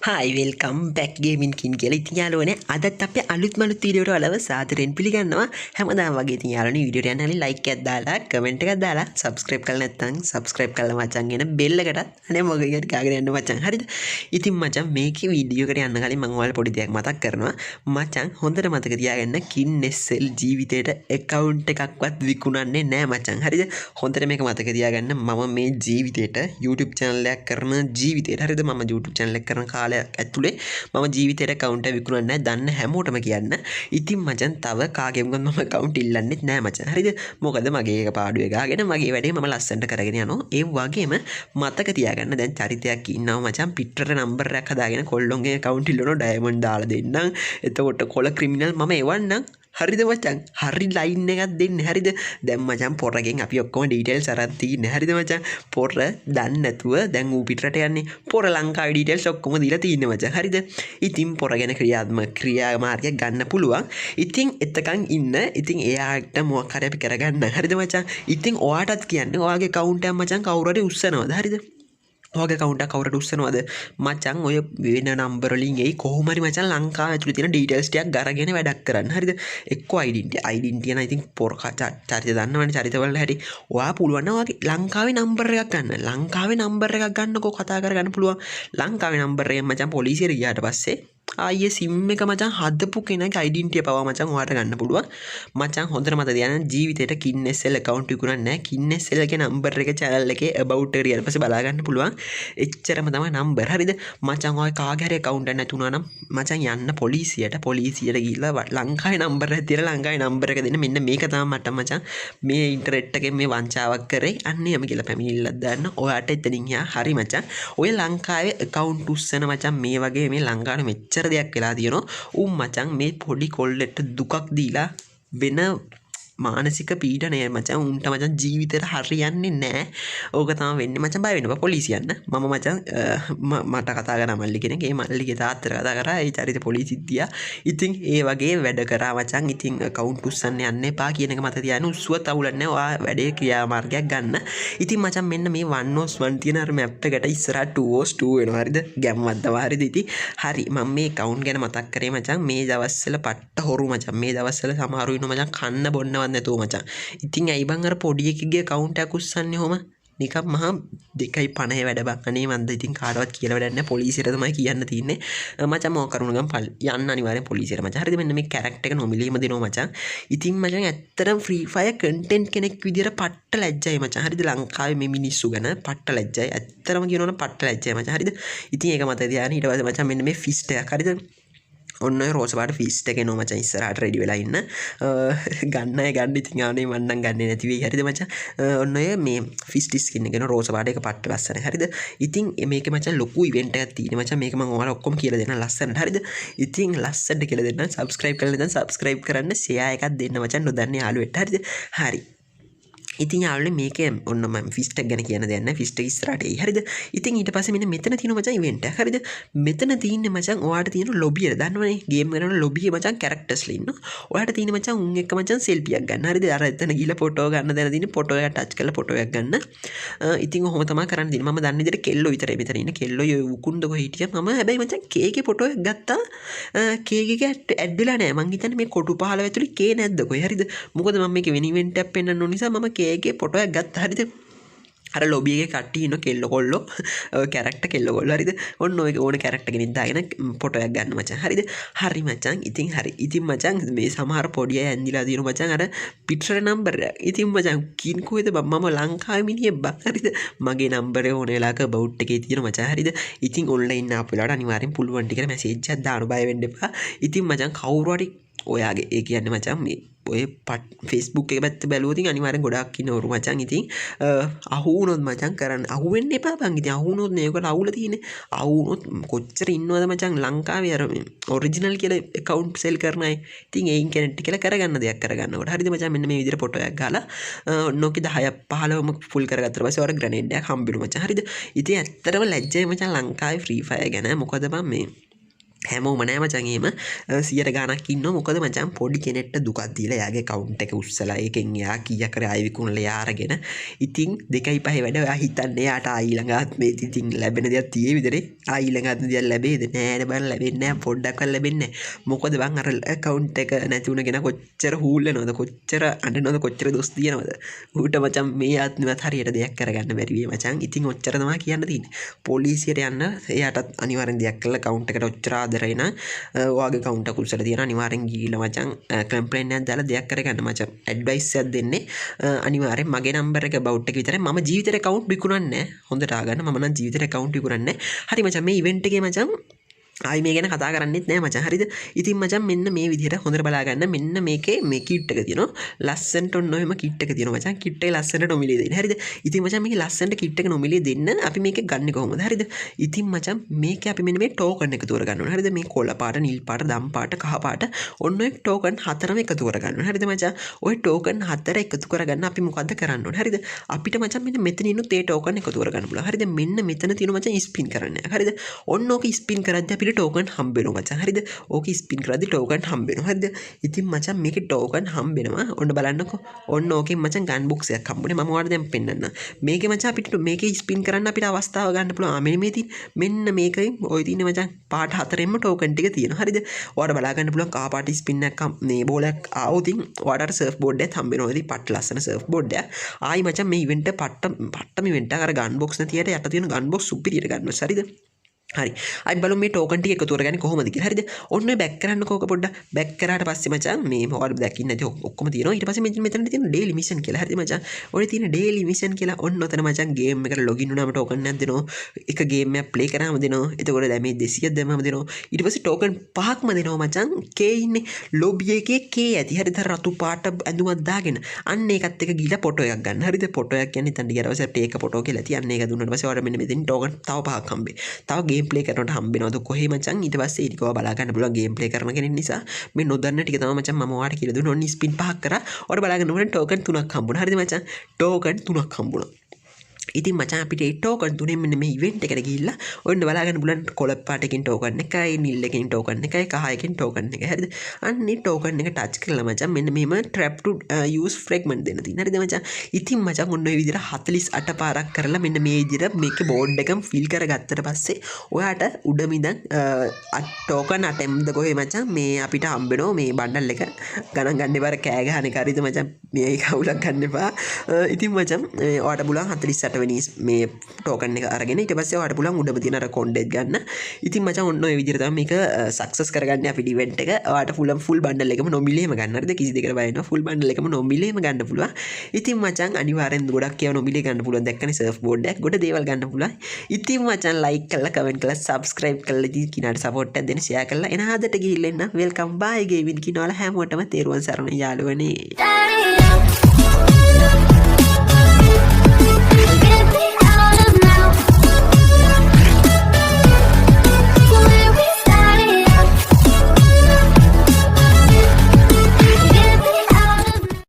Hi, welcome back gaming kin කියලා. ඉතින් යාළුවනේ අදත් අපි අලුත්ම වීඩියෝට වලව සාදරයෙන් පිළිගන්නවා. හැමදාම වගේ ඉතින් යාළුවනේ වීඩියෝට යන්න හරි like එකක් දාලා comment එකක් දාලා subscribe කරලා නැත්නම් subscribe කරලා මචං එන bell එකටත් අනේ මොකෙකට ගාගෙන යන්න මචං. හරිද? ඉතින් මචං මේකේ වීඩියෝ එකට යන්න කලින් මම ඔයාලට පොඩි දෙයක් මතක් කරනවා. මචං හොඳට මතක තියාගන්න කින්නెస్సෙල් ජීවිතේට account එකක්වත් විකුණන්නේ නැහැ මචං. හරිද? හොඳට මේක මතක තියාගන්න. මම මේ ජීවිතේට YouTube channel එකක් කරන ජීවිතේට හරිද? මම YouTube channel එක කරන කාලේ ඇතුලේ මම ජීවිතේට account එක විකුණන්නේ නැහැ දන්න හැමෝටම කියන්න. ඉතින් මචං තව කාගෙන්වත් මම account ඉල්ලන්නෙත් නැහැ මචං. හරිද? මොකද මගේ එක පාඩුවේ ගාගෙන මගේ වැඩේ මම ලස්සනට කරගෙන යනවා. ඒ වගේම මතක තියාගන්න දැන් චරිතයක් ඉන්නවා මචං පිටරට නම්බර් එකක් හදාගෙන කොල්ලොන්ගේ account ඉල්ලනවා ඩයමන්ඩ් දාලා දෙන්නම්. එතකොට කොල ක්‍රිමිනල් මම එවන්නම්. හරිද මචං හරි ලයින් එකක් දෙන්න හරිද දැන් මචං පොරගෙන් අපි ඔක්කොම ඩීටේල්ස් අරන් තින්නේ හරිද මචං පොර දන්නේ නැතුව දැන් ඌ පිටරට යන්නේ පොර ලංකාවේ ඩීටේල්ස් ඔක්කොම දීලා තින්නේ මචං හරිද ඉතින් පොර ගැන ක්‍රියාමාර්ගයක් ගන්න පුළුවන් ඉතින් එතකන් ඉන්න ඉතින් එයාට මොකක් හරි අපි කරගන්න හරිද මචං ඉතින් ඔයාටත් කියන්නේ ඔයාගේ account එක මචං කවුරු හරි උස්සනවද හරිද ඔයාගේ account එක කවුරුට උස්සනවද මචං ඔය වෙන නම්බර වලින් එයි කොහොම හරි මචං ලංකාව ඇතුලේ තියෙන ඩීටේල්ස් ටිකක් අරගෙන වැඩක් කරන්න හරිද එක්ක identity නම් ඉතින් පොර චරිත දන්නවනේ චරිතවල හැටි ඔයා පුළුවන් නම් ඔයාගේ ලංකාවේ නම්බර එකක් ගන්න ලංකාවේ නම්බර එකක් ගන්නකෝ කතා කරගන්න පුළුවන් ලංකාවේ නම්බර එකෙන් මචං පොලිසියට ගියාට පස්සේ ආයේ සිම් එක මචං හදපු කෙනෙක් ඩෙන්ටිටි පවා මචං ඔයාලට ගන්න පුළුවන් මචං හොඳට මතක තියාගන්න ජීවිතේට කින්නెస్సෙල් account විකුණන්නේ නැහැ කින්නెస్సෙල් ගේ නම්බර් එක channel එකේ about එක ඊට පස්සේ බලා ගන්න පුළුවන් එච්චරම තමයි නම්බර් හරිද මචං ඔය කාගේ හරි account එකක් නැතුණා නම් මචං යන්න පොලිසියට ගිහිල්ලා ලංකාවේ නම්බර් එක තියලා ලංකාවේ නම්බර් එක දෙන්න මෙන්න මේක තමයි මට මචං මේ ඉන්ටර්නෙට් එකෙන් මේ වංචාවක් කරේ අන්න එම කියලා පැමිණිල්ලක් දාන්න ඔයාට එතනින් යා හරි මචං ඔය ලංකාවේ account උස්සන මචං මේ වගේ මේ ලංකාවේ මෙච්චර දෙයක් වෙලා තියෙනවා මචං මේ පොඩි කොල්ලෙට දුකක් දීලා වෙන මානසික පීඩනය මචං උන්ට මචං ජීවිතේට හරියන්නේ නැහැ. ඕක තමයි වෙන්නේ මචං බය වෙන්න බා පොලිසියන්න. මම මචං මට කතා කරා මල්ලි කෙනෙක්. ඒ මල්ලිගේ තාත්තට කතා කරා. ඒ චරිත පොලිසියට ගියා. ඉතින් ඒ වගේ වැඩ කරා මචං. ඉතින් account උස්සන්න යන්න එපා කියන එක මත තියාගෙන උස්සුවත් අවුලක් නැහැ. ඔයා වැඩේ ක්‍රියාමාර්ගයක් ගන්න. ඉතින් මචං මෙන්න මේ 1/1 තියෙන අර map එකට ඉස්සරහට 2/2 වෙනවා. හරිද? ගැම්මක් දවා හරිද? ඉතින් හරි මම මේ account ගැන මතක් කරේ මචං. මේ දවස්වල පට්ට හොරු මචං. මේ දවස්වල සමහරු ඉන්න මචං කන්න බොන්න නැතුව මචං. ඉතින් ඇයි බං අර පොඩි එකගේ account එකක් උස්සන්නේ කොහම? නිකම් මහා 2.50 වැඩ බං. අනේ මන්ද ඉතින් කාටවත් කියලා වැඩක් නැහැ. පොලිසියට තමයි කියන්න තියෙන්නේ. මචං මොක කරුණ ගම් යන්න අනිවාර්යෙන් පොලිසියට මචං. හරිද? මෙන්න මේ කැරක්ටර් එක නොමිලේම දෙනවා මචං. ඉතින් මචං ඇත්තටම FreeFire content කෙනෙක් විදියට පට්ට ලැජ්ජයි මචං. හරිද? ලංකාවේ මේ මිනිස්සු ගැන පට්ට ලැජ්ජයි. ඇත්තටම කියනවනම් පට්ට ලැජ්ජයි මචං. හරිද? ඉතින් ඒක මත තියාගෙන ඊට පස්සේ මචං මෙන්න මේ ෆිස්ට් එකක්. හරිද? ඔන්න ඔය රෝස පාට ෆිස්ට් එකේ නෝ මචං ඉස්සරහට රෙඩි වෙලා ඉන්න ගන්න අය ගන්න ඉතින් ආනේ මන් නම් ගන්නේ නැති වෙයි හරිද මචං ඔන්න ඔය මේ ෆිස්ට් ස්කින් එක නෝ රෝස පාට එක පට්ට ලස්සනයි හරිද ඉතින් මේකේ මචං ලොකු ඉවෙන්ට් එකක් තියෙනවා මචං මේක මම ඔයාලා ඔක්කොම කියලා දෙන්න ලස්සනට හරිද ඉතින් ලස්සනට කියලා දෙන්න subscribe කරලා ඉතින් subscribe කරන්න share එකක් දෙන්න මචං නොදන්නේ යාළුවෙක්ට හරිද හරි ඉතින් යාළුවනේ මේකේ ඔන්න මම ෆිස්ට් එක ගැන කියන්න දෙයක් නැහැ ෆිස්ට් එක ඉස්සරහට එයි හරිද ඉතින් ඊට පස්සේ මෙන්න මෙතන තියෙන මචං ඉවෙන්ට් එක හරිද මෙතන තියෙන්නේ මචං ඔයාට තියෙන ලොබිය දන්නවනේ ගේම් කරන ලොබිය මචං කැරක්ටර්ස්ලා ඉන්නවා ඔයාට තියෙන මචං උන් එක්ක මචං සෙල්ෆියක් ගන්න හරිද අර එතන ගිහලා ෆොටෝ ගන්න දැන තියෙන ෆොටෝ එක ටච් කරලා ෆොටෝ එකක් ගන්න ඉතින් ඔහොම තමයි කරන්න තියෙන්නේ මම දන්න විදිහට කෙල්ලෝ විතරයි මෙතන ඉන්නේ කෙල්ලෝ ඔය උකුන්ද කො හිටියා මම හැබැයි මචං කේගේ ෆොටෝ එකක් ගත්තා කේගේ ඇඩ් වෙලා නැහැ මං හිතන්නේ මේ කොටු පහල ඇතුලේ කේ නැද්ද කොයි හරිද මොකද මම මේක වෙන ඉවෙන්ට් එකක් පෙන්නන්න ඕන නිසා මම කේගේ ෆොටෝ එකක් ගත්තා හරිද අර ලොබි එකේ කට්ටිය ඉන්න කෙල්ලෝ කොල්ලෝ කැරක්ටර් කෙල්ලෝ කොල්ලෝ හරිද ඔන්න ඔය ඕන කැරක්ටර් කෙනෙක් දාගෙන ෆොටෝ එකක් ගන්න මචං හරිද හරි මචං ඉතින් හරි ඉතින් මචං මේ සමහර පොඩි අය ඇඳිලා දිනු මචං අර පිටර නම්බර් එක ඉතින් මචං කින් කොහෙද මම ලංකාවේ මිනිහෙක් බා හරිද මගේ නම්බරේ ඕන වෙලාවක බවුට් එකේ තියෙන මචං හරිද ඉතින් ඔන්ලයින් ආපු වෙලාවට අනිවාර්යෙන් පුළුවන් ටිකට මැසේජ් එකක් දාන්න බය වෙන්න එපා ඉතින් මචං කවුරු හරි ඔයාගේ ඒ කියන්නේ මචං මේ ඔය Facebook එක පැත්ත බැලුවොත් අනිවාර්යෙන් ගොඩාක් ඉන්නවරු මචං ඉතින් අහු වුණොත් මචං කරන්න අහු වෙන්න එපා බං ඉතින් අහු වුණොත් නේ ඔයගොල්ලෝ අවුල තියෙන්නේ අහු වුණොත් කොච්චර ඉන්නවද මචං ලංකාවේ අර ඔරිජිනල් කියලා account sell කරන අය ඉතින් ඒයින් කැනෙක්ට් කියලා කරගන්න දෙයක් කරගන්නකොට හරිද මචං මෙන්න මේ විදිහට ෆොටෝ එකක් ගාලා නොකි 10ක් 15ම ෆුල් කරගත්තට පස්සේ ඔයාලා ග්‍රැනේඩ් එකක් හම්බෙලු මචං හරිද ඉතින් ඇත්තටම ලැජ්ජයි මචං ලංකාවේ FreeFire ගැන මොකද බං මේ හැමෝම නෑ මචං එහෙම 100 ගාණක් ඉන්නවා මොකද මචං පොඩි කෙනෙක්ට දුකක් දීලා එයාගේ account එක උස්සලා ඒකෙන් එයා කීයක් කර ආයෙ විකුණලා එයා අරගෙන ඉතින් 2.5 වැඩ ඔයා හිතන්නේ එයාට ආයි ළඟ ආත්මේ ඉතින් ලැබෙන දේක් තියේ විතරේ ආයි ළඟ ආත්මේ දේක් ලැබෙයිද නෑ බං ලැබෙන්නේ නෑ පොඩ්ඩක්වත් ලැබෙන්නේ නෑ මොකද බං අර account එක නැති වුණ කෙනා කොච්චර හූල් වෙනවද කොච්චර අඬනවද කොච්චර දොස් දිනනවද ඌට මචං මේ ආත්මෙවත් හරියට දෙයක් කරගන්න බැරි වෙයි මචං ඉතින් ඔච්චර තමයි කියන්න තියෙන්නේ පොලිසියට යන්න එයාටත් අනිවාර්යෙන් දෙයක් කරලා account එකට ඔච්චර ආදරේ නම් ඔයාගේ account එක උස්සලා තියෙනවා අනිවාර්යෙන් ගිහිල්ලා මචං කම්ප්ලේන්ට් එකක් දාලා දෙයක් කරගන්න මචං ඇඩ්වයිස් එකක් දෙන්නේ අනිවාර්යෙන් මගේ නම්බර් එක about එක විතරයි මම ජීවිතේ account විකුණන්නේ නැහැ හොඳට ආගන්න මම නම් ජීවිතේ account විකුණන්නේ නැහැ හරි මචං මේ event එකේ මචං ආයි මේ ගැන කතා කරන්නෙත් නෑ මචං හරිද ඉතින් මචං මෙන්න මේ විදිහට හොඳට බලා ගන්න මෙන්න මේකේ මේ කිට් එක තියෙනවා ලස්සනට ඔන්න ඔහෙම කිට් එක තියෙනවා මචං කිට් එක ලස්සනට නොමිලේ දෙන්න හරිද ඉතින් මචං මේකේ ලස්සනට කිට් එක නොමිලේ දෙන්න අපි මේක ගන්නෙ කොහොමද හරිද ඉතින් මචං මේකේ අපි මෙන්න මේ ටෝකන් එක තෝර ගන්න ඕනේ හරිද මේ කොළ පාට නිල් පාට දම් පාට කහ පාට ඔන්න ඔය ටෝකන් හතරම එකතු කර ගන්න ඕනේ හරිද මචං ඔය ටෝකන් හතර එකතු කරගන්න අපි මොකද්ද කරන්න ඕනේ හරිද අපිට මචං මෙන්න මෙතන ඉන්න තේ ටෝකන් එකතු කර ගන්න පුළුවන් හරිද මෙන්න මෙතන තියෙන මචං ස්පින් කරන්න හරිද ඔන්න ඕක ස්පින් කරද්දී අපිට ටෝකන් හම්බ මචං හරිද ඕක ස්පින් කරද්දි ටෝකන් හම්බ වෙනවා හරිද ඉතින් මචං මේකේ ටෝකන් හම්බ වෙනවා ඔන්න බලන්නකෝ ඔන්න ඕකෙන් මචං ගන් බොක්ස් එකක් හම්බුනේ මම ඔයාලට දැන් පෙන්නන්න මේකේ මචං අපිට මේකේ ස්පින් කරන්න අපිට අවස්ථාව ගන්න පුළුවන් මෙන්න මේ තියෙන මෙන්න මේකෙන් ඔය තියෙන මචං පාට හතරෙන්ම ටෝකන් ටික තියෙනවා හරිද ඔයාලට බලා ගන්න පුළුවන් කහ පාට ස්පින් එකක් මේ බෝලයක් ආවොත් ඉතින් ඔයාලට සර්ෆ් බෝඩ් එකක් හම්බ වෙනවා ඉතින් පට්ට ලස්සන සර්ෆ් බෝඩ් එක ආයි මචං මේ ඉවෙන්ට් එක පට්ටම ඉවෙන්ට් එක අර ගන් බොක්ස් නැතියට යට තියෙන ගන් බොක්ස් සුපිරියට ගන්නවා හරිද හරි අයි බලමු මේ ටෝකන් ටික එකතු කරගන්නේ කොහොමද කියලා හරිද ඔන්න බෑක් කරන්නකෝ ඔක පොඩ්ඩක් බෑක් කරාට පස්සේ මචං මේ ඔයාලා දැක්කින් නැති ඔක්කොම තියෙනවා ඊට පස්සේ මෙතන තියෙන ඩේලි මිෂන් කියලා හරිද මචං ඔය තියෙන ඩේලි මිෂන් කියලා ඔන්න ඔතන මචං ගේම් එකට ලොගින් වුණාම ටෝකන් එකක් දෙනවා එක ගේම් එකක් ප්ලේ කරාම දෙනවා එතකොට දැන් මේ 200ක් දැම්මම දෙනවා ඊට පස්සේ ටෝකන් 5ක්ම දෙනවා මචං K ඉන්නේ ලොබි එකේ K ඇති හරිද රතු පාට ඇඳුමක් දාගෙන අන්න ඒකත් එක ගිහලා ෆොටෝ එකක් ගන්න හරිද ෆොටෝ එකක් කියන්නේ එතන ගියාට පස්සේ ටේක් ෆොටෝ කියලා තියන්න ඒක දුන්නාට පස්සේ ඔයාලා මෙන්න මෙතන ටෝකන් තව 5ක් හම්බේ තව ගේම් ප්ලේ කරනකොට හම්බෙනවද කොහේ මචං ඊට පස්සේ ඊට කොහොම බලා ගන්න පුළුවන් ගේම් ප්ලේ කරන කෙනෙක් නිසා මේ නොදන්න ටික තමයි මචං මම ඔයාලට කියලා දුන්නේ ඔන්න ස්පින් 5ක් කරා ඔයාලා බලා ගන්න ඕනේ ටෝකන් 3ක් හම්බුණා හරිද මචං ටෝකන් 3ක් හම්බුණා ඉතින් මචං අපිට ඒ ටෝකන් තුනෙන් මෙන්න මේ ඉවෙන්ට් එකට ගිහිල්ලා ඔන්න බලා ගන්න පුළුවන් කොළ පාටකින් ටෝකන් එකයි නිල් එකකින් ටෝකන් එකයි කහ එකකින් ටෝකන් එකයි හරිද අන්නේ ටෝකන් එක ටච් කරලා මචං මෙන්න මෙහෙම trap to use fragment දෙන්න තියෙන හරිද මචං ඉතින් මචං ඔන්න ඔය විදිහට 48 පාරක් කරලා මෙන්න මේ විදිහට මේකේ බෝඩ් එකම ෆිල් කරගත්තට පස්සේ ඔයාට උඩම ඉඳන් ටෝකන් අටෙම්ද කොහේ මචං මේ අපිට හම්බෙනවා මේ බණ්ඩල් එක ගණන් ගන්න එපාර කෑ ගහන එක හරිද මචං මේ කවුලක් ගන්න එපා ඉතින් මචං ඔයාට පුළුවන් 48 මේ ටෝකන් එක අරගෙන ඊට පස්සේ ඔයාලට පුළුවන් උඩම තියෙන අර කොණ්ඩෙත් ගන්න. ඉතින් මචං ඔන්න ඔය විදිහට තමයි මේක සක්සස් කරගන්නේ අපි ඉවෙන්ට් එක. ඔයාලට ෆුල් බණ්ඩල් එකම නොමිලේම ගන්න. හරිද? කිසි දෙයකට බය වෙනවා. ෆුල් බණ්ඩල් එකම නොමිලේම ගන්න පුළුවන්. ඉතින් මචං අනිවාර්යෙන් ගොඩක් ඒවා නොමිලේ ගන්න පුළුවන්. දැක්කනේ සර්ෆ් බෝඩ් එකක්. ගොඩ දේවල් ගන්න පුළුවන්. ඉතින් මචං ලයික් කරලා කමෙන්ට් කරලා සබ්ස්ක්‍රයිබ් කරලා ඉතින් කිනාට සපෝට් එකක් දෙන්න ෂෙයා කරලා එන හදට ගිහිල්ලා එන්න. වෙල්කම් බයි ගේවින් කිනාලා හැමෝටම තෙරුවන් සරණයි යාළුවනේ.